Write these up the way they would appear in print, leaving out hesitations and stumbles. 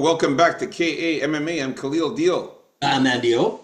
welcome back to KA MMA. I'm Khalil Deal, I'm Andio.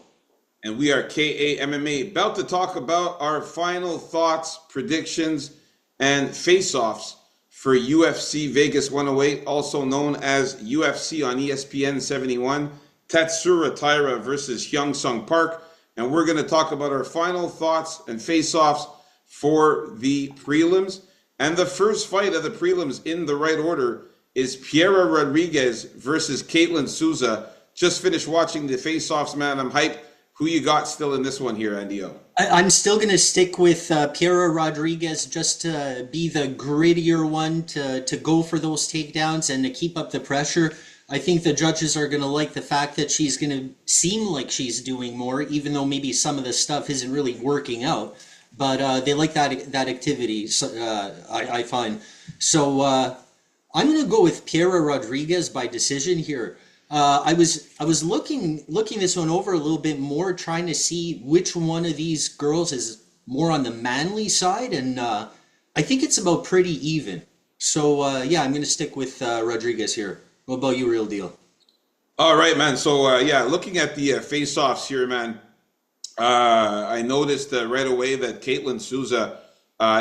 and we are KA MMA, about to talk about our final thoughts, predictions, and face-offs for UFC Vegas 108, also known as UFC on ESPN 71, Tatsuro Taira versus Hyung Sung Park. And we're going to talk about our final thoughts and face-offs for the prelims. And the first fight of the prelims in the right order is Piera Rodriguez versus Caitlin Souza. Just finished watching the face-offs, man. I'm hyped. Who you got still in this one here, Andio? I'm still going to stick with Piera Rodriguez just to be the grittier one to go for those takedowns and to keep up the pressure. I think the judges are going to like the fact that she's going to seem like she's doing more, even though maybe some of the stuff isn't really working out. But they like that activity, so, I find. So I'm going to go with Piera Rodriguez by decision here. I was looking this one over a little bit more, trying to see which one of these girls is more on the manly side, and I think it's about pretty even. So yeah, I'm going to stick with Rodriguez here. What about you, Real Deal? All right, man. So, yeah, looking at the face-offs here, man, I noticed right away that Caitlin Souza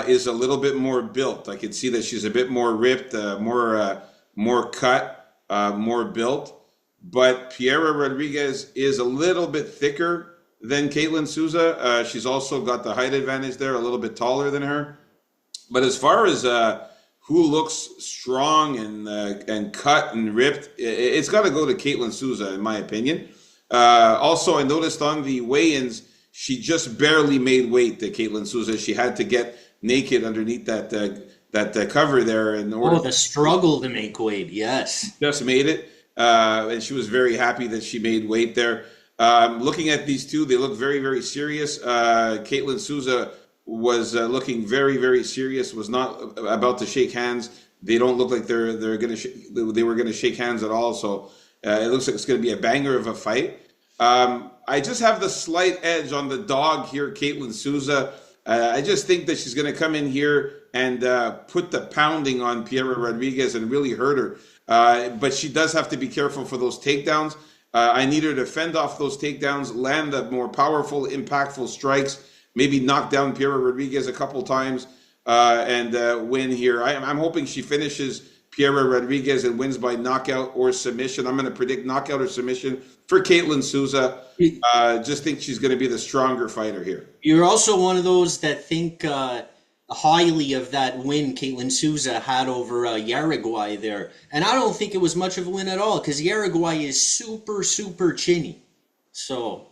is a little bit more built. I can see that she's a bit more ripped, more cut, more built. But Piera Rodriguez is a little bit thicker than Caitlin Souza. She's also got the height advantage there, a little bit taller than her. But as far as who looks strong and cut and ripped, it's got to go to Caitlin Souza, in my opinion. Also, I noticed on the weigh-ins, she just barely made weight, the Caitlin Souza. She had to get naked underneath that cover there in order. Oh, the struggle to make weight, yes. Just made it. And she was very happy that she made weight there. Looking at these two, they look very, very serious. Caitlin Souza was looking very, very serious. Was not about to shake hands. They don't look like they were gonna shake hands at all. So it looks like it's gonna be a banger of a fight. I just have the slight edge on the dog here, Caitlin Souza. I just think that she's gonna come in here and put the pounding on Piera Rodriguez and really hurt her. But she does have to be careful for those takedowns. I need her to fend off those takedowns, land the more powerful, impactful strikes, maybe knock down Piera Rodriguez a couple times, and win here. I'm hoping she finishes Piera Rodriguez and wins by knockout or submission. I'm going to predict knockout or submission for Caitlin Souza. Just think she's going to be the stronger fighter here. You're also one of those that think highly of that win Caitlin Souza had over Uruguay there. And I don't think it was much of a win at all, because Uruguay is super, super chinny. So,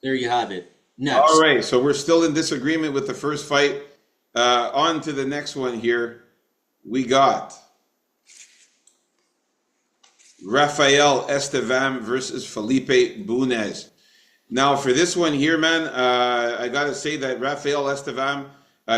there you have it. Next. All right, so we're still in disagreement with the first fight. On to the next one here. We got Rafael Estevam versus Felipe Bunez. Now, for this one here, man, I got to say that Rafael Estevam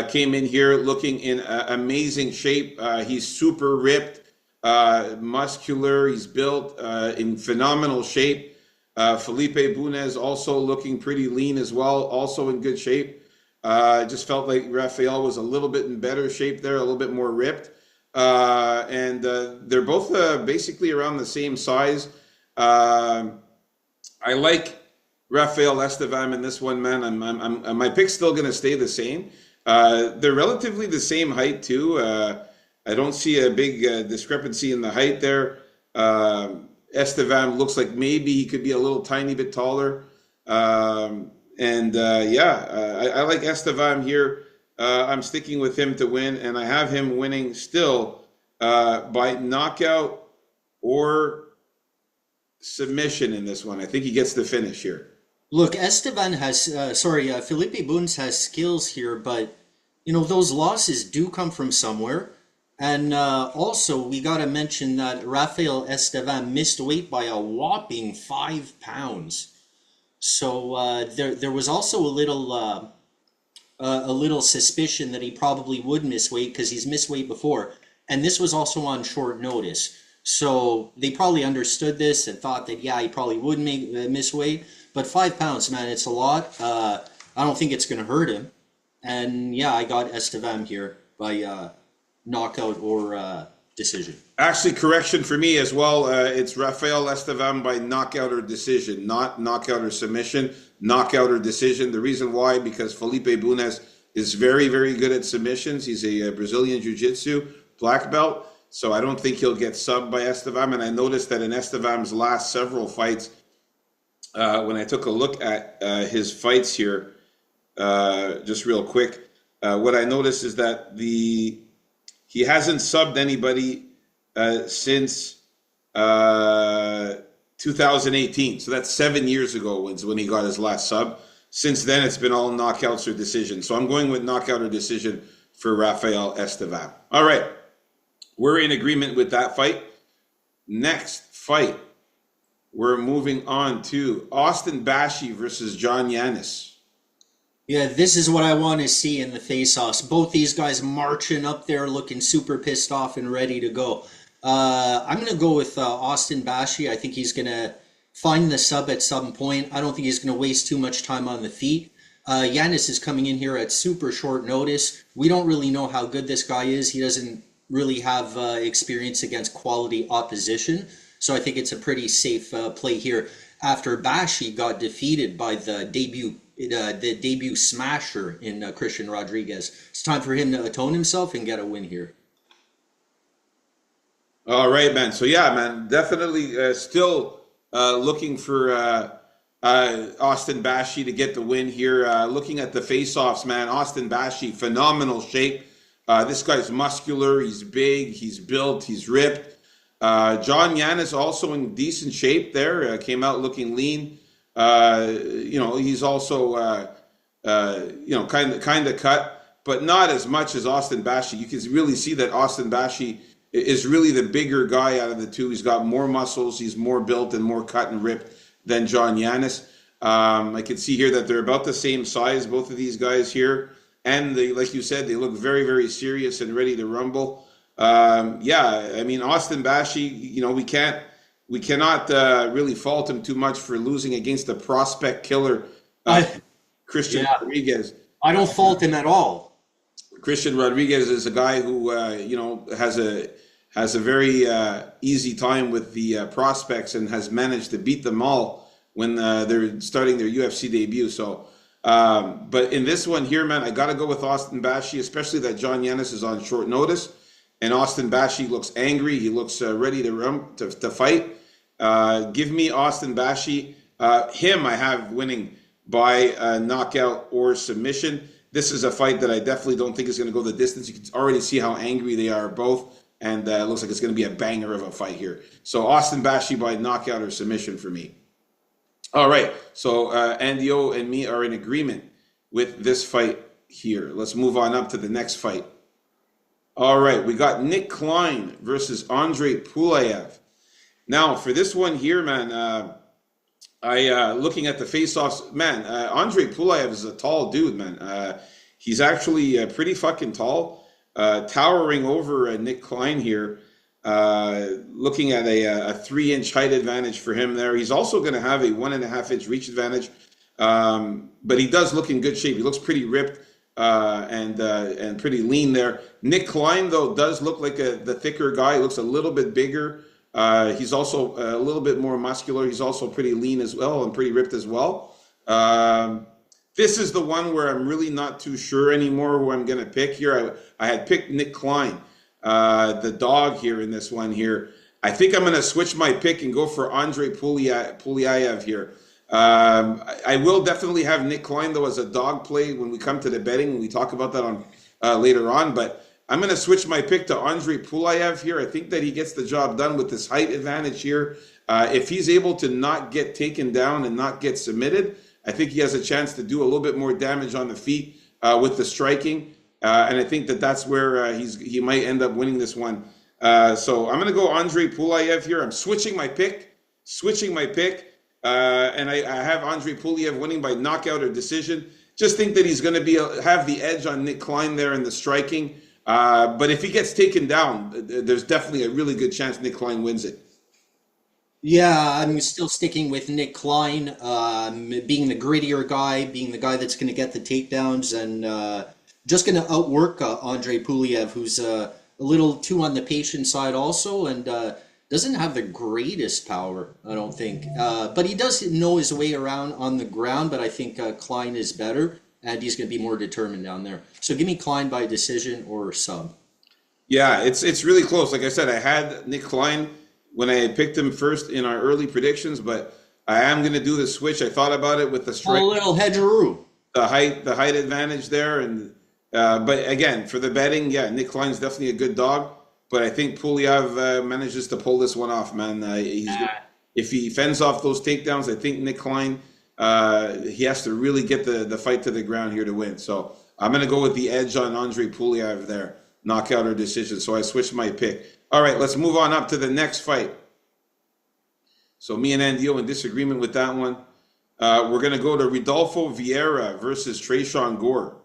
came in here looking in amazing shape. He's super ripped, muscular. He's built in phenomenal shape. Felipe Bunez also looking pretty lean as well, also in good shape. I just felt like Rafael was a little bit in better shape there, a little bit more ripped. And they're both basically around the same size. I like Rafael Estevam in this one, man. My pick's still going to stay the same. They're relatively the same height too. I don't see a big discrepancy in the height there. Estevam looks like maybe he could be a little tiny bit taller. Yeah, I like Estevam here. I'm sticking with him to win, and I have him winning still by knockout or submission in this one. I think he gets the finish here. Look, Felipe Bunez has skills here, but, you know, those losses do come from somewhere. And also, we got to mention that Rafael Estevam missed weight by a whopping 5 pounds. So there was also a little suspicion that he probably would miss weight, because he's missed weight before. And this was also on short notice. So they probably understood this and thought that, yeah, he probably would miss weight. But 5 pounds, man, it's a lot. I don't think it's going to hurt him. And yeah, I got Estevam here by knockout or decision. Actually, correction for me as well. It's Rafael Estevam by knockout or decision, not knockout or submission, knockout or decision. The reason why, because Felipe Bunes is very, very good at submissions. He's a Brazilian Jiu-Jitsu black belt, so I don't think he'll get subbed by Estevam. And I noticed that in Estevam's last several fights, when I took a look at his fights here, just real quick, what I noticed is that he hasn't subbed anybody since 2018. So that's 7 years ago when he got his last sub. Since then, it's been all knockouts or decisions. So I'm going with knockout or decision for Rafael Estevam. All right. We're in agreement with that fight. Next fight, we're moving on to Austin Bashi versus John Yanis. Yeah, this is what I want to see in the face-offs. Both these guys marching up there looking super pissed off and ready to go. I'm going to go with Austin Bashi. I think he's going to find the sub at some point. I don't think he's going to waste too much time on the feet. Yanis is coming in here at super short notice. We don't really know how good this guy is. He doesn't really have experience against quality opposition. So I think it's a pretty safe play here after Bashi got defeated by the debut smasher in Christian Rodriguez. It's time for him to atone himself and get a win here. All right, man. So yeah, man, definitely still looking for Austin Bashi to get the win here. Looking at the face-offs, man, Austin Bashi, phenomenal shape. This guy's muscular, he's big, he's built, he's ripped. John Yanis also in decent shape there, came out looking lean. He's also, kind of cut, but not as much as Austin Bashi. You can really see that Austin Bashi is really the bigger guy out of the two. He's got more muscles, he's more built and more cut and ripped than John Yanis. I can see here that they're about the same size, both of these guys here. And they, like you said, they look very, very serious and ready to rumble. Austin Bashi, we cannot really fault him too much for losing against the prospect killer, Christian Rodriguez. I don't fault him at all. Christian Rodriguez is a guy who, has a very easy time with the prospects and has managed to beat them all when they're starting their UFC debut. So, but in this one here, man, I got to go with Austin Bashi, especially that John Yanis is on short notice. And Austin Bashi looks angry. He looks ready to fight. Give me Austin Bashi. Him I have winning by knockout or submission. This is a fight that I definitely don't think is going to go the distance. You can already see how angry they are both. And it looks like it's going to be a banger of a fight here. So Austin Bashi by knockout or submission for me. All right. So Andy O and me are in agreement with this fight here. Let's move on up to the next fight. All right, we got Nick Klein versus Andre Pulayev. Now, for this one here, man, looking at the face-offs, man, Andre Pulayev is a tall dude, man. He's actually pretty fucking tall, towering over Nick Klein here. Looking at a 3-inch height advantage for him there. He's also going to have a 1.5-inch reach advantage, but he does look in good shape. He looks pretty ripped. And pretty lean there. Nick Klein, though, does look like the thicker guy. He looks a little bit bigger. He's also a little bit more muscular. He's also pretty lean as well and pretty ripped as well. This is the one where I'm really not too sure anymore who I'm going to pick here. I had picked Nick Klein, the dog here in this one here. I think I'm going to switch my pick and go for Andre Pulayev here. I will definitely have Nick Klein, though, as a dog play when we come to the betting, and we talk about that on later on. But I'm going to switch my pick to Andre Pulayev here. I think that he gets the job done with this height advantage here. If he's able to not get taken down and not get submitted, I think he has a chance to do a little bit more damage on the feet with the striking. And I think that that's where he might end up winning this one. So I'm going to go Andre Pulayev here. I'm switching my pick. And I have Andre Pulayev winning by knockout or decision. Just think that he's going to have the edge on Nick Klein there in the striking. But if he gets taken down, there's definitely a really good chance Nick Klein wins it. Yeah, I'm still sticking with Nick Klein, being the grittier guy, being the guy that's going to get the takedowns, and just going to outwork Andre Pulayev, who's a little too on the patient side also, and doesn't have the greatest power, I don't think. But he does know his way around on the ground, but I think Klein is better, and he's going to be more determined down there. So give me Klein by decision or sub. Yeah, it's really close. Like I said, I had Nick Klein when I picked him first in our early predictions, but I am going to do the switch. I thought about it with the A strike, little hedgeroo. the height advantage there, and but again for the betting, yeah, Nick Klein's definitely a good dog. But I think Pulyav manages to pull this one off, man. If he fends off those takedowns, I think Nick Klein he has to really get the fight to the ground here to win. So I'm going to go with the edge on Andre Pulyav there. Knockout or decision. So I switched my pick. All right, let's move on up to the next fight. So me and Andio in disagreement with that one. We're going to go to Rodolfo Vieira versus Tresean Gore.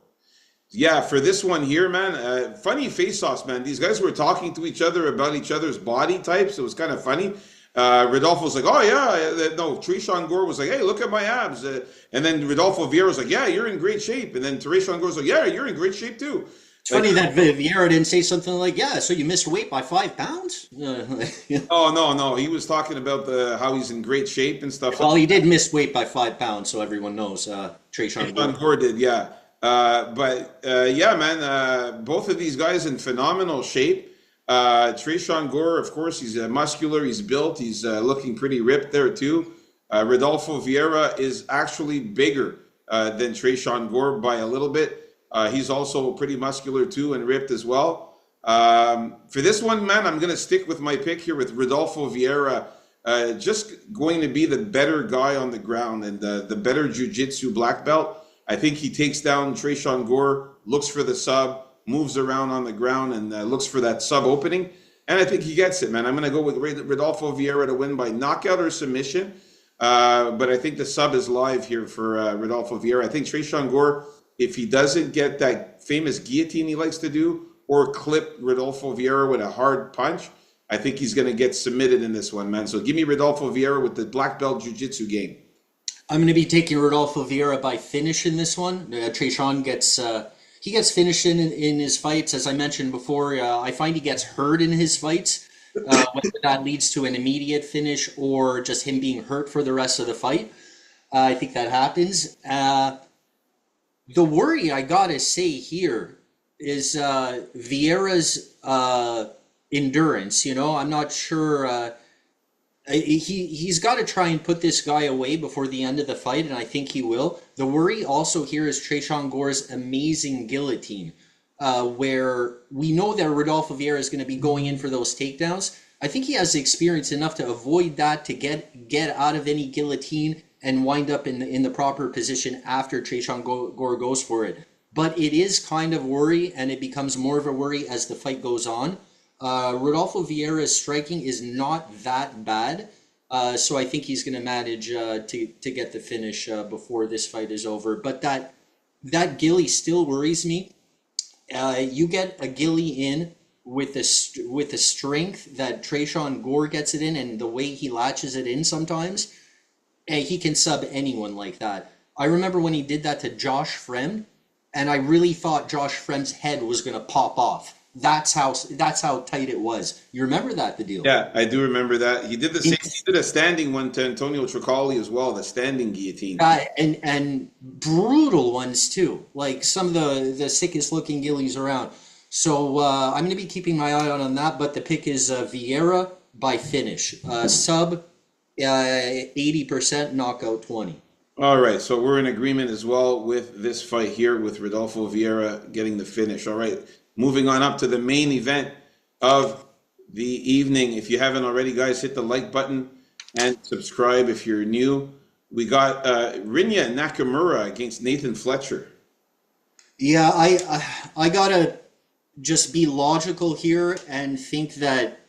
Yeah, for this one here, man, funny face-offs, man. These guys were talking to each other about each other's body types. It was kind of funny. Rodolfo's like, oh, yeah. No, Tresean Gore was like, hey, look at my abs. And then Rodolfo Vieira was like, yeah, you're in great shape. And then Tresean Gore's like, yeah, you're in great shape too. It's funny that Vieira didn't say something like, yeah, so you missed weight by 5 pounds? Oh, no. He was talking about how he's in great shape and stuff. Well, he did miss weight by 5 pounds, so everyone knows. Tresean Gore did, yeah. Yeah, man, both of these guys in phenomenal shape. Tresean Gore, of course, he's muscular, he's built, he's looking pretty ripped there too. Rodolfo Vieira is actually bigger than Tresean Gore by a little bit. He's also pretty muscular too and ripped as well. For this one, man, I'm going to stick with my pick here with Rodolfo Vieira. Just going to be the better guy on the ground and the better jiu-jitsu black belt. I think he takes down Tresean Gore, looks for the sub, moves around on the ground, and looks for that sub opening. And I think he gets it, man. I'm going to go with Rodolfo Vieira to win by knockout or submission. But I think the sub is live here for Rodolfo Vieira. I think Tresean Gore, if he doesn't get that famous guillotine he likes to do or clip Rodolfo Vieira with a hard punch, I think he's going to get submitted in this one, man. So give me Rodolfo Vieira with the black belt jiu-jitsu game. I'm going to be taking Rodolfo Vieira by finish in this one. Tresean gets finished in his fights. As I mentioned before, I find he gets hurt in his fights, whether that leads to an immediate finish or just him being hurt for the rest of the fight. I think that happens. The worry I gotta say here is Vieira's endurance. You know, I'm not sure. He's got to try and put this guy away before the end of the fight, and I think he will. The worry also here is Tresean Gore's amazing guillotine, where we know that Rodolfo Vieira is going to be going in for those takedowns. I think he has the experience enough to avoid that, to get out of any guillotine and wind up in the proper position after Tresean Gore goes for it. But it is kind of worry, and it becomes more of a worry as the fight goes on. Rodolfo Vieira's striking is not that bad, so I think he's going to manage to get the finish before this fight is over. But that gilly still worries me. You get a gilly in with the strength that Tresean Gore gets it in, and the way he latches it in sometimes. He can sub anyone like that. I remember when he did that to Josh Fremd, and I really thought Josh Fremd's head was going to pop off. That's how tight it was. You remember that, the deal? Yeah, I do remember that. He did the same. He did a standing one to Antonio Tricoli as well, the standing guillotine. And brutal ones too. Like some of the sickest looking gillies around. So I'm going to be keeping my eye on that. But the pick is Vieira by finish. Sub 80%, knockout 20. All right, so we're in agreement as well with this fight here with Rodolfo Vieira getting the finish. All right. Moving on up to the main event of the evening. If you haven't already, guys, hit the like button and subscribe if you're new. We got Rinya Nakamura against Nathan Fletcher. Yeah, I gotta just be logical here and think that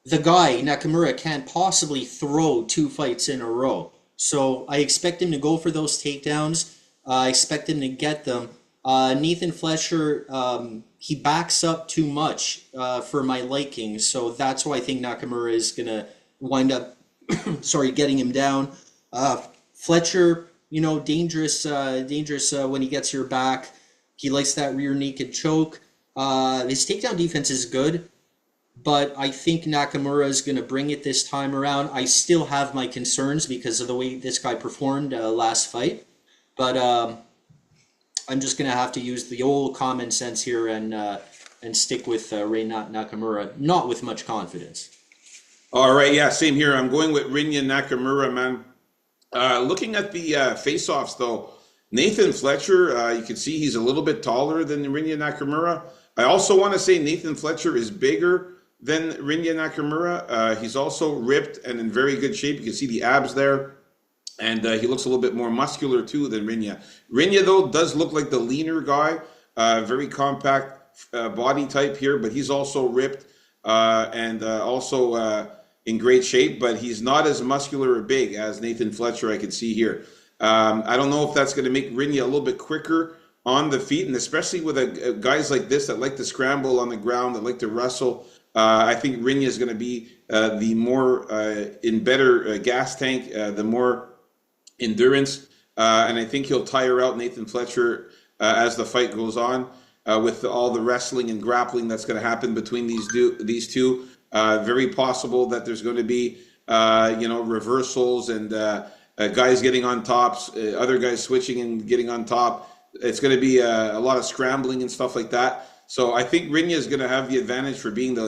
the guy, Nakamura, can't possibly throw 2 fights in a row. So I expect him to go for those takedowns. I expect him to get them. Nathan Fletcher, he backs up too much for my liking, so that's why I think Nakamura is going to wind up getting him down. Fletcher, dangerous when he gets your back. He likes that rear naked choke. His takedown defense is good, but I think Nakamura is going to bring it this time around. I still have my concerns because of the way this guy performed last fight, but I'm just going to have to use the old common sense here and stick with Reina Nakamura, not with much confidence. All right, yeah, same here. I'm going with Rinya Nakamura, man. Looking at the face-offs, though, Nathan Fletcher, you can see he's a little bit taller than Rinya Nakamura. I also want to say Nathan Fletcher is bigger than Rinya Nakamura. He's also ripped and in very good shape. You can see the abs there. And he looks a little bit more muscular, too, than Rinya. Rinya, though, does look like the leaner guy. Very compact body type here, but he's also ripped and also in great shape, but he's not as muscular or big as Nathan Fletcher, I can see here. I don't know if that's going to make Rinya a little bit quicker on the feet, and especially with guys like this that like to scramble on the ground, that like to wrestle. I think Rinya is going to be the more in better gas tank, the more endurance, and I think he'll tire out Nathan Fletcher as the fight goes on with all the wrestling and grappling that's going to happen between these two. Very possible that there's going to be reversals and guys getting on tops, other guys switching and getting on top. It's going to be a lot of scrambling and stuff like that. So I think Rinya is going to have the advantage for being the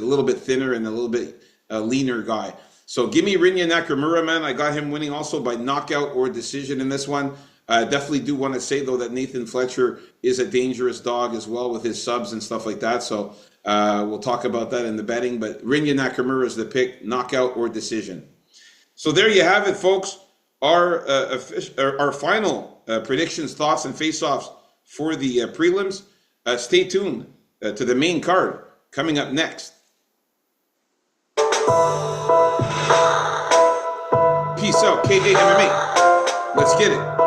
little bit thinner and a little bit leaner guy. So give me Rinya Nakamura, man. I got him winning also by knockout or decision in this one. I definitely do want to say, though, that Nathan Fletcher is a dangerous dog as well with his subs and stuff like that. So we'll talk about that in the betting. But Rinya Nakamura is the pick, knockout or decision. So there you have it, folks. Our final predictions, thoughts, and face-offs for the prelims. Stay tuned to the main card coming up next. Peace out, KA MMA. Let's get it.